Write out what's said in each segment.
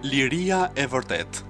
Liria e vërtet.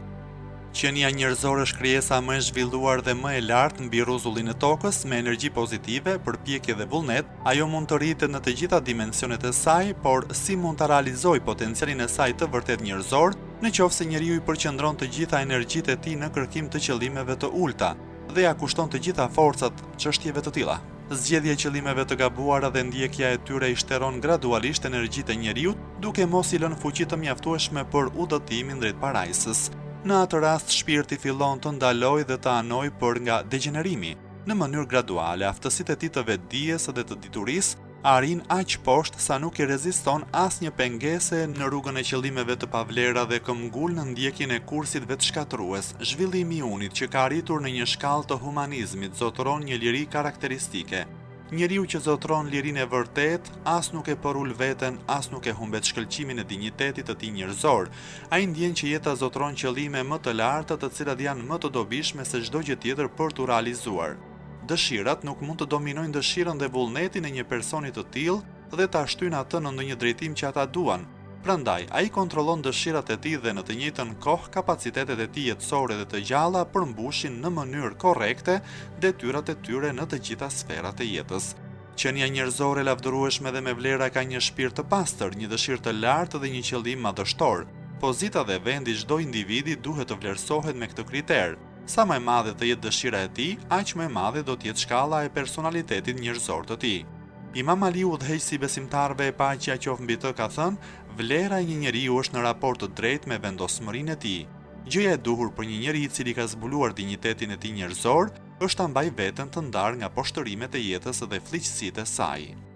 Qenia njerëzore është krijesa më e zhvilluar dhe më e lartë mbi rrezullin e tokës, me energji pozitive, përpjekje dhe vullnet. Ajo mund të rritet në të gjitha dimensionet e saj, por si mund ta realizojë potencialin e saj të vërtet njerëzor, nëse njeriu i përqendron të gjitha energjitë e tij në kërkim të qëllimeve të ulta dhe ja kushton të gjitha forcat çështjeve të tilla. Zgjedhja e qëllimeve të gabuara dhe ndjekja e tyre i shtron gradualisht energjitë e njeriu, duke mos i lënë fuqi të mjaftueshme për udhëtimin drejt parajsës. Në atë rast, shpirti fillon të ndalojë dhe të anojë për nga degenerimi. Në mënyrë graduale, aftësitë e tij të vetdijes dhe të diturisë arrin aq poshtë sa nuk i reziston asnjë pengese në rrugën e qëllimeve të pavlera dhe këmbgul në ndjekjen e kursit vetëshkatrues. Zhvillimi i unit që ka arritur në një shkallë të humanizmit zotëron një liri karakteristike. Njeriu që zotëron lirinë e vërtet, as nuk e përul veten, as nuk e humbet shkëlqimin e dinjitetit të tij njerëzor. Ai ndjen që jeta zotëron qëllime më të larta, të cilat janë më të dobishme se çdo gjë tjetër për t'u realizuar. Dëshirat nuk mund të dominojnë dëshirën dhe vullnetin e një personi të tillë dhe ta shtyjnë atë në ndonjë drejtim që ata duan. Prandaj, ai kontrollon dëshirat e tij dhe në të njëjtën kohë kapacitetet e tij jetësore dhe të gjalla përmbushin në mënyrë korrekte detyrat e tyre në të gjitha sferat e jetës. Qenia njerëzore lavdërueshme dhe me vlera ka një shpirt të pastër, një dëshirë të lartë dhe një qëllim madhështor. Pozita dhe vendi çdo individi duhet të vlerësohet me këtë kriter. Sa më e madhe të jetë dëshira e tij, aq më e madhe do të jetë shkalla e personalitetit njerëzor të tij. Imam Aliu, udhëheqësi besimtarëve e paqja qoftë mbi të, ka thënë: "Vlera e një njeriu është në raport të drejtë me vendosmërinë e tij. Gjëja e duhur për një njeri i cili ka zbuluar dinjitetin e tij njerëzor është ta mbajë veten të ndarë nga poshtërimet e jetës dhe fliqësitë e saj."